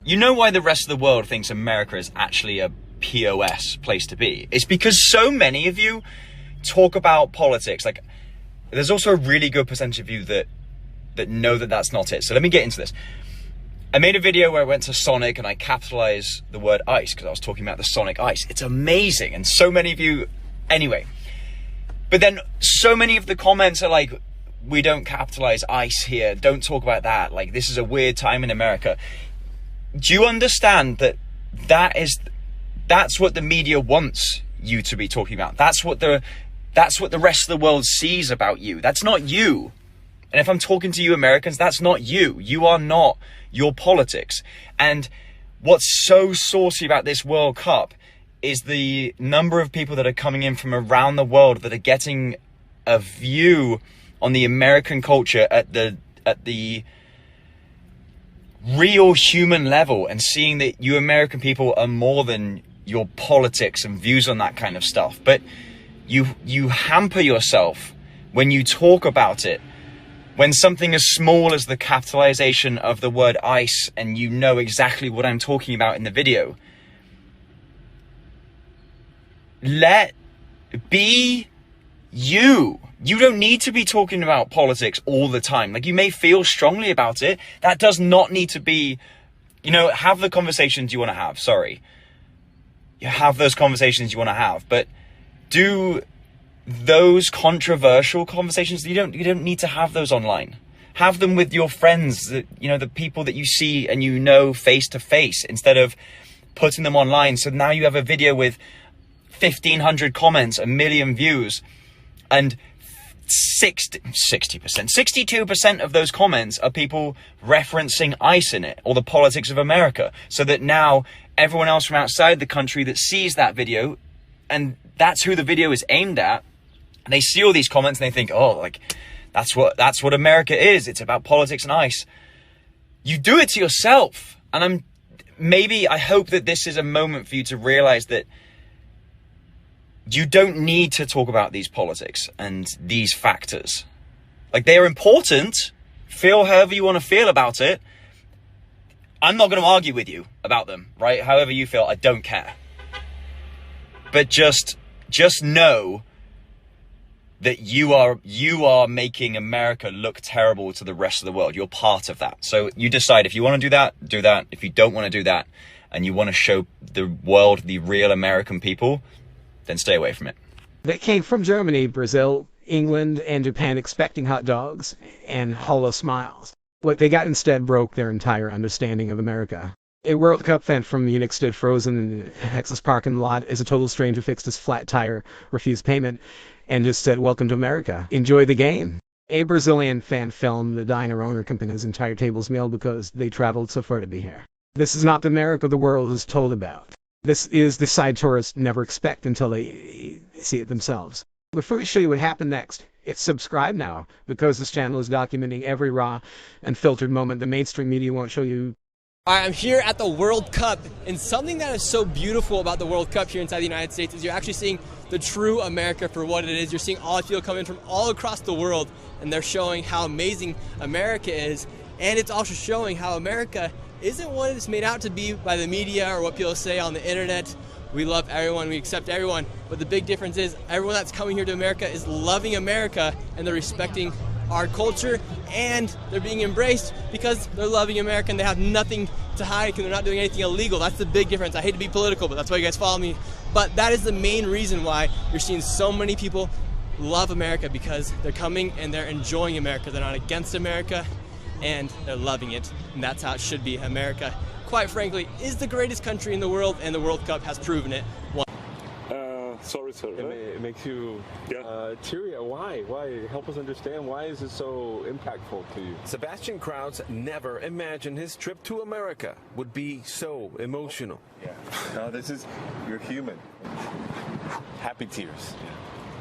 You know why the rest of the world thinks America is actually a POS place to be? It's because so many of you talk about politics. Like, there's also a really good percentage of you that know that that's not it. So let me get into this. I made a video where I went to Sonic and I capitalized the word ice because I was talking about the Sonic ice. It's amazing. And so many of you, anyway. But then so many of the comments are like, we don't capitalize ice here. Don't talk about that. Like, this is a weird time in America. Do you understand that that's what the media wants you to be talking about? That's what the rest of the world sees about you. That's not you. And if I'm talking to you Americans, that's not you. You are not your politics. And what's so saucy about this World Cup is the number of people that are coming in from around the world that are getting a view on the American culture at the real human level, and seeing that you American people are more than your politics and views on that kind of stuff. But you hamper yourself when you talk about it. When something as small as the capitalization of the word ice, and you know exactly what I'm talking about in the video, be you. You don't need to be talking about politics all the time. Like, you may feel strongly about it. That does not need to be, have the conversations you want to have. Sorry. You have those conversations you want to have, but do those controversial conversations, you don't need to have those online. Have them with your friends, the people that you see and face to face, instead of putting them online. So now you have a video with 1,500 comments, 1 million views, and 62% of those comments are people referencing ICE in it, or the politics of America, so that now everyone else from outside the country that sees that video, and that's who the video is aimed at, and they see all these comments and they think, oh, like, that's what America is. It's about politics and ICE. You do it to yourself. And I hope that this is a moment for you to realize that you don't need to talk about these politics and these factors. Like, they are important. Feel however you want to feel about it. I'm not going to argue with you about them, right? However you feel, I don't care. But just know that you are making America look terrible to the rest of the world. You're part of that. So you decide if you want to do that, do that. If you don't want to do that, and you want to show the world the real American people, then stay away from it. They came from Germany, Brazil, England, and Japan expecting hot dogs and hollow smiles. What they got instead broke their entire understanding of America. A World Cup fan from Munich stood frozen in the Texas parking lot as a total stranger fixed his flat tire, refused payment, and just said, "Welcome to America. Enjoy the game." A Brazilian fan filmed the diner owner comping his entire table's meal because they traveled so far to be here. This is not the America the world is told about. This is the side tourists never expect until they see it themselves. Before we show you what happened next, it's subscribe now, because this channel is documenting every raw, unfiltered moment the mainstream media won't show you. Alright, I'm here at the World Cup, and something that is so beautiful about the World Cup here inside the United States is you're actually seeing the true America for what it is. You're seeing all the people come in from all across the world, and they're showing how amazing America is, and it's also showing how America isn't what it's made out to be by the media or what people say on the internet. We love everyone, we accept everyone, but the big difference is everyone that's coming here to America is loving America, and they're respecting our culture, and they're being embraced because they're loving America and they have nothing to hide because they're not doing anything illegal. That's the big difference. I hate to be political, but that's why you guys follow me. But that is the main reason why you're seeing so many people love America, because they're coming and they're enjoying America. They're not against America, and they're loving it, and that's how it should be. America, quite frankly, is the greatest country in the world, and the World Cup has proven it. Sorry, sir. It makes you teary. Why? Why? Help us understand. Why is it so impactful to you? Sebastian Krauts never imagined his trip to America would be so emotional. Yeah. No, you're human. Happy tears.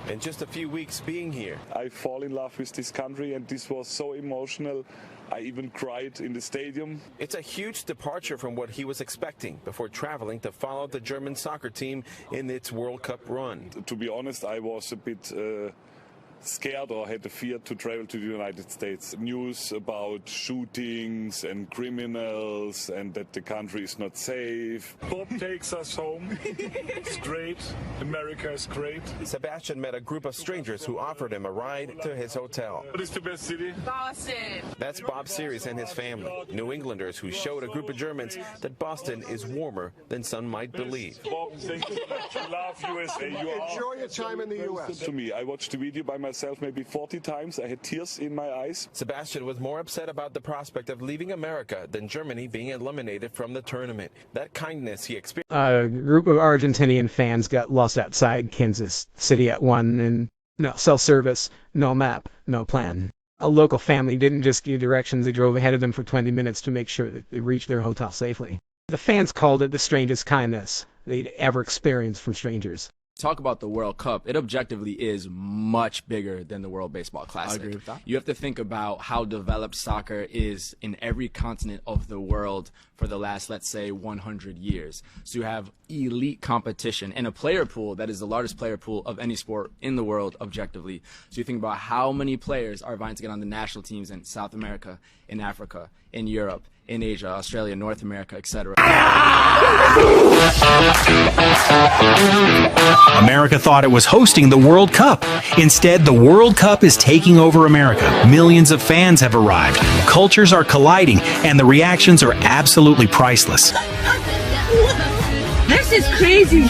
In just a few weeks being here, I fall in love with this country, and this was so emotional. I even cried in the stadium. It's a huge departure from what he was expecting before traveling to follow the German soccer team in its World Cup run. To be honest, I was a bit scared or had the fear to travel to the United States. News about shootings and criminals and that the country is not safe. Bob takes us home. It's great. America is great. Sebastian met a group of strangers who offered him a ride to his hotel. What is the best city? Boston. That's Bob Series and his family, New Englanders who showed a group of Germans that Boston is warmer than some might believe. Bob, thank you so much. We love USA. Enjoy your time in the U.S. To me, I watched the video by myself maybe 40 times. I had tears in my eyes. Sebastian was more upset about the prospect of leaving America than Germany being eliminated from the tournament. That kindness he experienced. A group of Argentinian fans got lost outside Kansas City at 1, and no cell service, no map, no plan. A local family didn't just give directions, they drove ahead of them for 20 minutes to make sure that they reached their hotel safely. The fans called it the strangest kindness they'd ever experienced from strangers. Talk about the World Cup, it objectively is much bigger than the World Baseball Classic. I agree with that. You have to think about how developed soccer is in every continent of the world for the last, let's say, 100 years. So you have elite competition and a player pool that is the largest player pool of any sport in the world objectively. So you think about how many players are vying to get on the national teams in South America, in Africa, in Europe, in Asia, Australia, North America, etc. America thought it was hosting the World Cup. Instead, the World Cup is taking over America. Millions of fans have arrived. Cultures are colliding, and the reactions are absolutely priceless. This is crazy.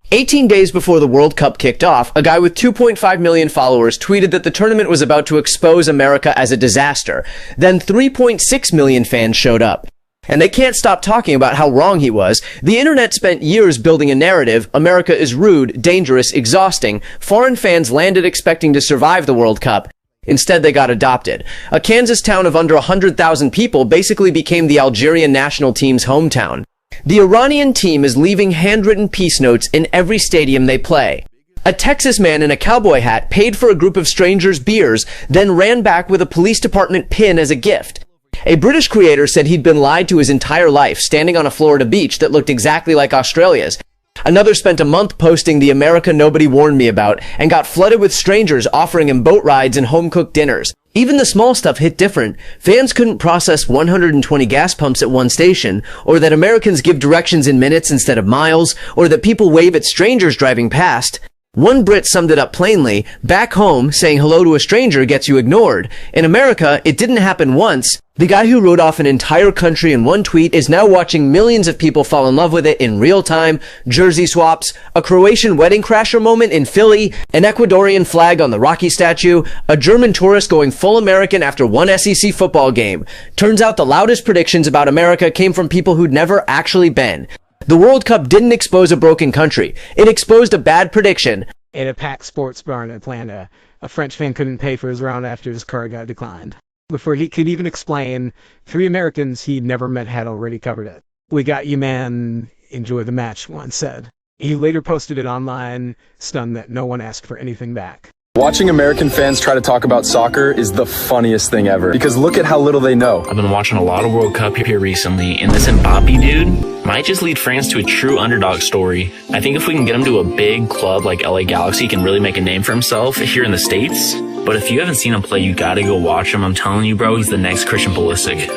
18 days before the World Cup kicked off, a guy with 2.5 million followers tweeted that the tournament was about to expose America as a disaster. Then 3.6 million fans showed up. And they can't stop talking about how wrong he was. The internet spent years building a narrative. America is rude, dangerous, exhausting. Foreign fans landed expecting to survive the World Cup. Instead, they got adopted. A Kansas town of under 100,000 people basically became the Algerian national team's hometown. The Iranian team is leaving handwritten peace notes in every stadium they play. A Texas man in a cowboy hat paid for a group of strangers beers, then ran back with a police department pin as a gift. A British creator said he'd been lied to his entire life, standing on a Florida beach that looked exactly like Australia's. Another spent a month posting the America nobody warned me about, and got flooded with strangers offering him boat rides and home-cooked dinners. Even the small stuff hit different. Fans couldn't process 120 gas pumps at one station, or that Americans give directions in minutes instead of miles, or that people wave at strangers driving past. One Brit summed it up plainly: back home, saying hello to a stranger gets you ignored. In America, it didn't happen once. The guy who wrote off an entire country in one tweet is now watching millions of people fall in love with it in real time. Jersey swaps, a Croatian wedding crasher moment in Philly, an Ecuadorian flag on the Rocky statue, a German tourist going full American after one SEC football game. Turns out the loudest predictions about America came from people who'd never actually been. The World Cup didn't expose a broken country. It exposed a bad prediction. At a packed sports bar in Atlanta, a French fan couldn't pay for his round after his car got declined. Before he could even explain, 3 Americans he'd never met had already covered it. "We got you, man. Enjoy the match," one said. He later posted it online, stunned that no one asked for anything back. Watching American fans try to talk about soccer is the funniest thing ever, because look at how little they know. I've been watching a lot of World Cup here recently, and this Mbappe dude might just lead France to a true underdog story. I think if we can get him to a big club like LA Galaxy, he can really make a name for himself here in the States. But if you haven't seen him play, you gotta go watch him. I'm telling you, bro, he's the next Christian Pulisic.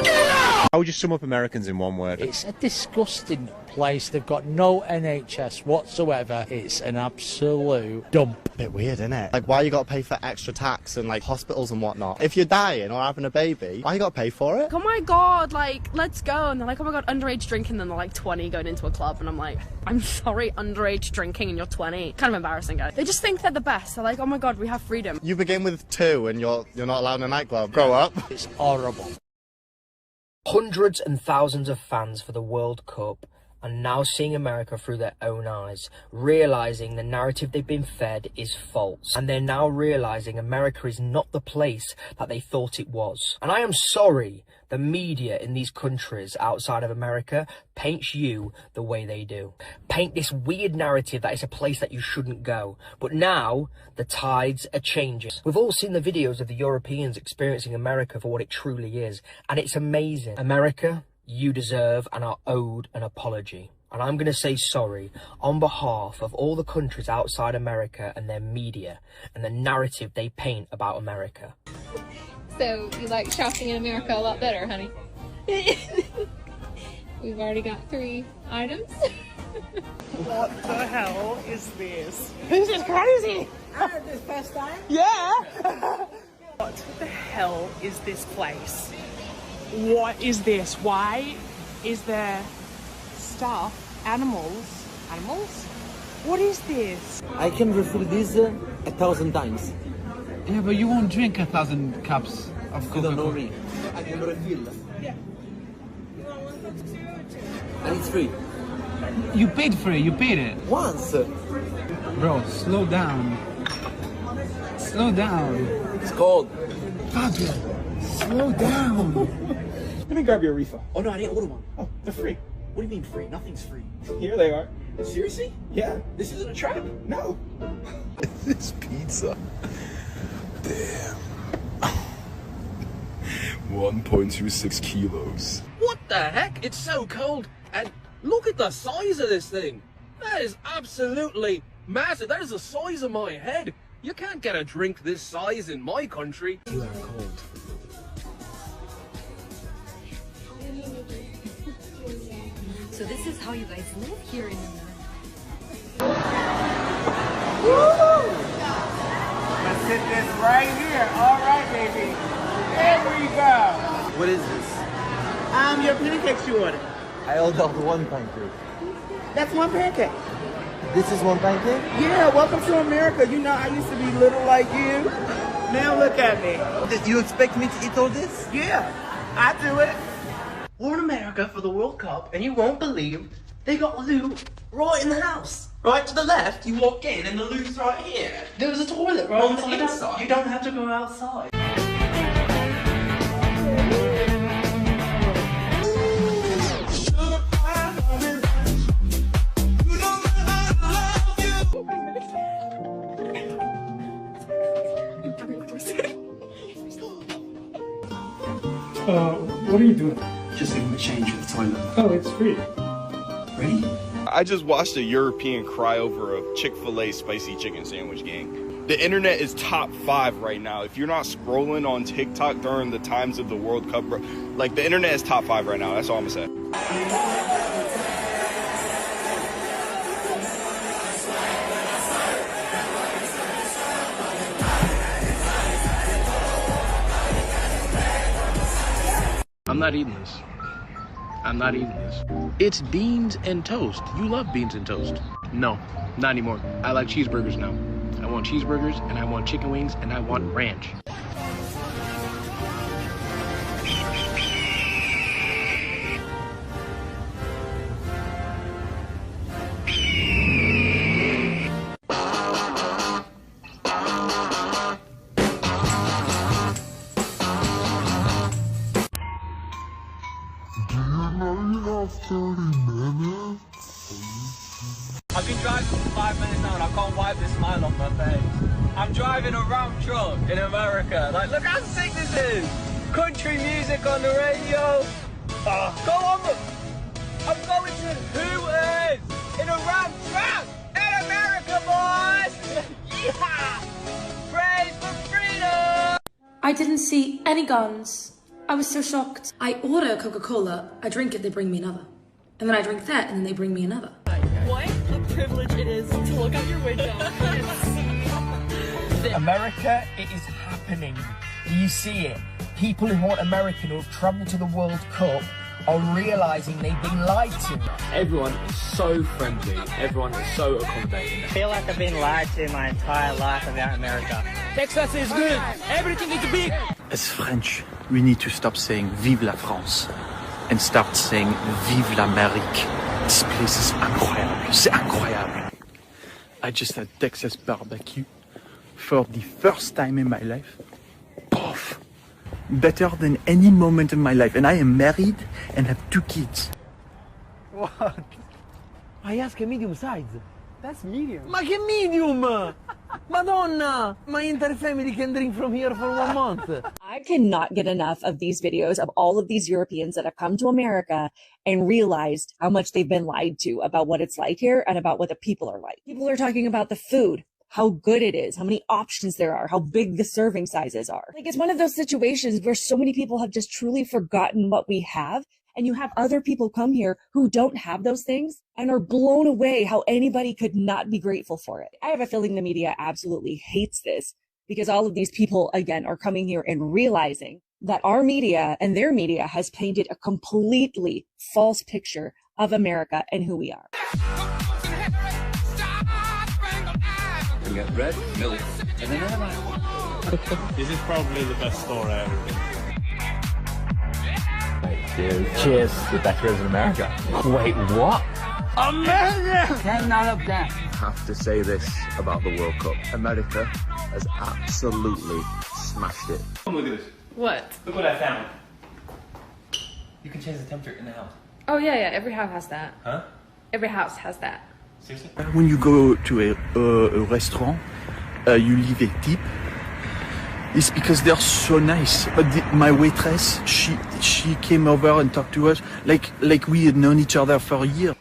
How would you sum up Americans in one word? It's a disgusting place. They've got no NHS whatsoever. It's an absolute dump. Bit weird, isn't it? Like, why you got to pay for extra tax and like hospitals and whatnot? If you're dying or having a baby, why you got to pay for it? Oh my god, like, let's go. And they're like, oh my god, underage drinking. And then they're like 20 going into a club. And I'm like, I'm sorry, underage drinking and you're 20. Kind of embarrassing, guys. They just think they're the best. They're like, oh my god, we have freedom. You begin with 2 and you're not allowed in a nightclub. Grow up. It's horrible. Hundreds and thousands of fans for the World Cup are now seeing America through their own eyes, realising the narrative they've been fed is false. And they're now realising America is not the place that they thought it was. And I am sorry the media in these countries outside of America paints you the way they do. Paint this weird narrative that it's a place that you shouldn't go. But now, the tides are changing. We've all seen the videos of the Europeans experiencing America for what it truly is. And it's amazing. America, you deserve and are owed an apology. And I'm going to say sorry on behalf of all the countries outside America and their media and the narrative they paint about America. So you like shopping in America a lot better, honey? We've already got 3 items. What the hell is this? This is crazy! This first time? Yeah! What the hell is this place? What is this? Why is there stuff, animals? Animals? What is this? I can refill this 1,000 times. Yeah, but you won't drink 1,000 cups of Coca-Cola. You don't know me. I can refill. Yeah. And it's free. You paid for it, you paid it. Once. Bro, slow down. Slow down. It's cold. Fabio, slow down. Let me grab your refill. Oh no, I didn't order one. Oh, they're free. What do you mean free? Nothing's free. Here they are. Seriously? Yeah. This isn't a trap? No. This pizza. Damn. 1.26 kilos. What the heck? It's so cold. And look at the size of this thing. That is absolutely massive. That is the size of my head. You can't get a drink this size in my country. You are cold. So this is how you guys live here in America. Let's sit this right here. All right, baby. There we go. What is this? Your pancakes you ordered. I ordered 1 pancake. That's 1 pancake. This is 1 pancake? Yeah, welcome to America. You know, I used to be little like you. Now look at me. Did you expect me to eat all this? Yeah, I do it. We're in America for the World Cup, and you won't believe they got loo right in the house. Right to the left, you walk in, and the loo's right here. There's a toilet right on the inside. You don't have to go outside. What are you doing? Just leaving the change at the toilet. Oh, it's free. Ready? I just watched a European cry over a Chick-fil-A spicy chicken sandwich, gang. The internet is top 5 right now. If you're not scrolling on TikTok during the times of the World Cup, bro, like the internet is top 5 right now. That's all I'm gonna say. I'm not eating this. I'm not eating this. It's beans and toast. You love beans and toast. No, not anymore. I like cheeseburgers now. I want cheeseburgers, and I want chicken wings, and I want ranch. I've been driving for 5 minutes now and I can't wipe this smile off my face. I'm driving a Ram truck in America. Like, look how sick this is. Country music on the radio. Go on. I'm going to Hooters in a Ram truck in America, boys. Yeah. Praise for freedom. I didn't see any guns. I was so shocked. I order Coca-Cola, I drink it, they bring me another. And then I drink that, and then they bring me another. What a privilege it is to look out your window. America, it is happening. Do you see it? People who want America who have travelled to the World Cup are realising they've been lied to. Everyone is so friendly. Everyone is so accommodating. I feel like I've been lied to my entire life about America. Texas is good. Everything is big. As French, we need to stop saying Vive la France and start saying Vive l'Amérique. This place is incroyable. C'est incroyable. I just had Texas barbecue for the first time in my life. Poof. Better than any moment in my life. And I am married and have 2 kids. What? I asked a medium size. That's medium. Ma che medium? Madonna! My entire family can drink from here for 1 month. I cannot get enough of these videos of all of these Europeans that have come to America and realized how much they've been lied to about what it's like here and about what the people are like. People are talking about the food, how good it is, how many options there are, how big the serving sizes are. Like, it's one of those situations where so many people have just truly forgotten what we have. And you have other people come here who don't have those things and are blown away how anybody could not be grateful for it. I have a feeling the media absolutely hates this because all of these people, again, are coming here and realizing that our media and their media has painted a completely false picture of America and who we are. We get red, milk, and then This is probably the best store I ever been. Cheers. The better is in America. Wait, what? Amazing! 10 out of 10. I have to say this about the World Cup. America has absolutely smashed it. Look at this. What? Look what I found. You can change the temperature in the house. Oh yeah, every house has that. Huh? Every house has that. Seriously? When you go to a restaurant, you leave a tip. It's because they're so nice. But my waitress, she came over and talked to us like we had known each other for a year.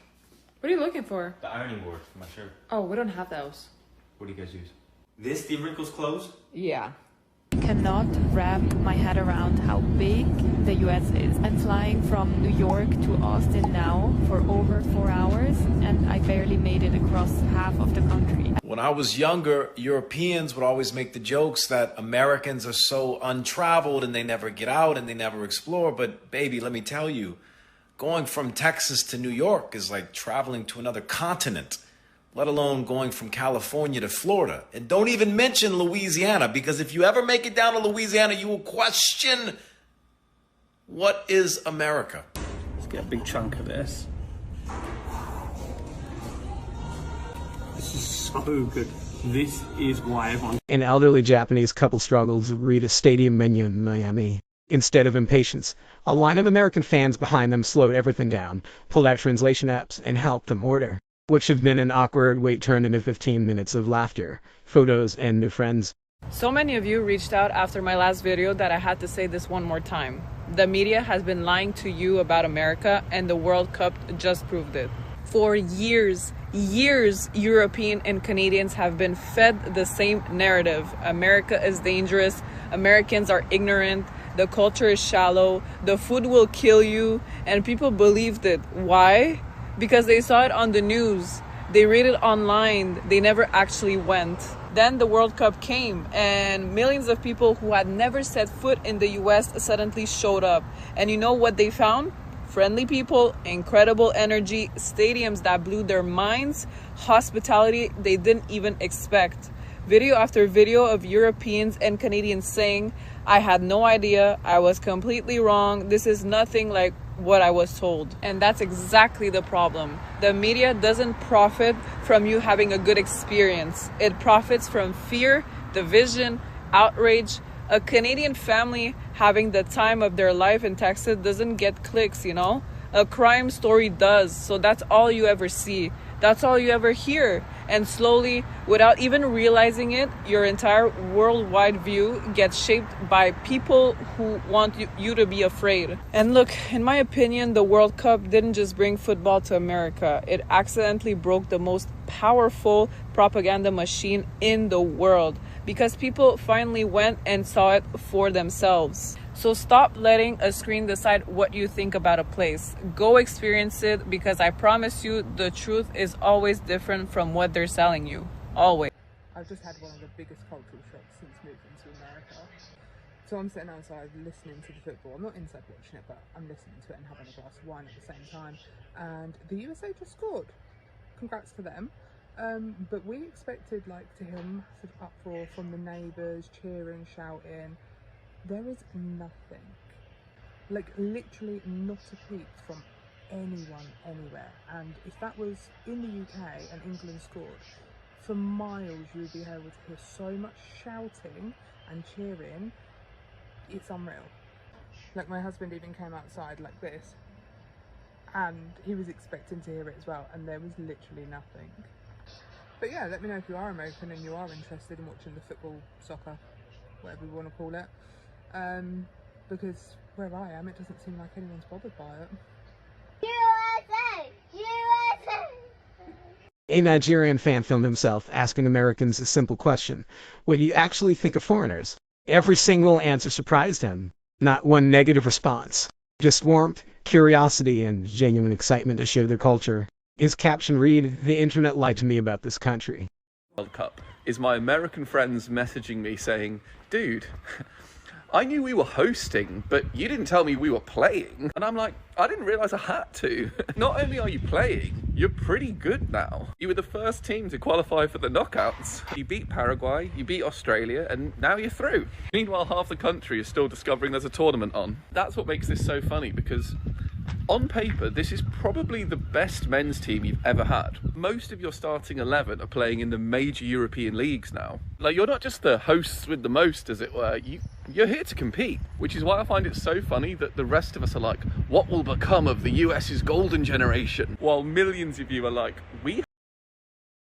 What are you looking for? The ironing board for my shirt. Oh, we don't have those. What do you guys use? This, the wrinkles closed? Yeah. I cannot wrap my head around how big the US is. I'm flying from New York to Austin now for over 4 hours, and I barely made it across half of the country. When I was younger, Europeans would always make the jokes that Americans are so untraveled and they never get out and they never explore. But baby, let me tell you, going from Texas to New York is like traveling to another continent, let alone going from California to Florida. And don't even mention Louisiana, because if you ever make it down to Louisiana, you will question, what is America? Let's get a big chunk of this. This is so good. This is why everyone... An elderly Japanese couple struggles to read a stadium menu in Miami. Instead of impatience, a line of American fans behind them slowed everything down, pulled out translation apps, and helped them order, which have been an awkward wait turned into 15 minutes of laughter, photos, and new friends. So many of you reached out after my last video that I had to say this one more time. The media has been lying to you about America, and the World Cup just proved it. For years, European and Canadians have been fed the same narrative. America is dangerous, Americans are ignorant, the culture is shallow, the food will kill you, and people believed it. Why? Because they saw it on the news, they read it online, they never actually went. Then the World Cup came, and millions of people who had never set foot in the US suddenly showed up. And you know what they found? Friendly people, incredible energy, stadiums that blew their minds, hospitality they didn't even expect. Video after video of Europeans and Canadians saying, I had no idea, I was completely wrong, this is nothing like what I was told. And that's exactly the problem. The media doesn't profit from you having a good experience. It profits from fear, division, outrage. A Canadian family having the time of their life in Texas doesn't get clicks, you know? A crime story does. So that's all you ever see. That's all you ever hear. And slowly, without even realizing it, your entire worldwide view gets shaped by people who want you to be afraid. And look, in my opinion, the World Cup didn't just bring football to America. It accidentally broke the most powerful propaganda machine in the world, because people finally went and saw it for themselves. So stop letting a screen decide what you think about a place. Go experience it, because I promise you the truth is always different from what they're selling you. Always. I've just had one of the biggest cultural shocks since moving to America. So I'm sitting outside listening to the football. I'm not inside watching it, but I'm listening to it and having a glass of wine at the same time. And the USA just scored. Congrats to them. But we expected to hear massive uproar from the neighbours, cheering, shouting. There is nothing, literally not a peep from anyone anywhere. And if that was in the UK and England scored, for miles you would be able to hear so much shouting and cheering, it's unreal. My husband even came outside like this, and he was expecting to hear it as well, and there was literally nothing. But yeah, let me know if you are American and you are interested in watching the football, soccer, whatever you want to call it. Because where I am, it doesn't seem like anyone's bothered by it. USA! USA! A Nigerian fan filmed himself asking Americans a simple question. What do you actually think of foreigners? Every single answer surprised him. Not one negative response. Just warmth, curiosity, and genuine excitement to share their culture. His caption read, "The internet lied to me about this country." World Cup is my American friends messaging me saying, "Dude, I knew we were hosting, but you didn't tell me we were playing." And I'm like, I didn't realize I had to. Not only are you playing, you're pretty good now. You were the first team to qualify for the knockouts. You beat Paraguay, you beat Australia, and now you're through. Meanwhile, half the country is still discovering there's a tournament on. That's what makes this so funny, because on paper, this is probably the best men's team you've ever had. Most of your starting 11 are playing in the major European leagues now. Like, you're not just the hosts with the most, as it were. You're here to compete, which is why I find it so funny that the rest of us are like, what will become of the US's golden generation? While millions of you are like, we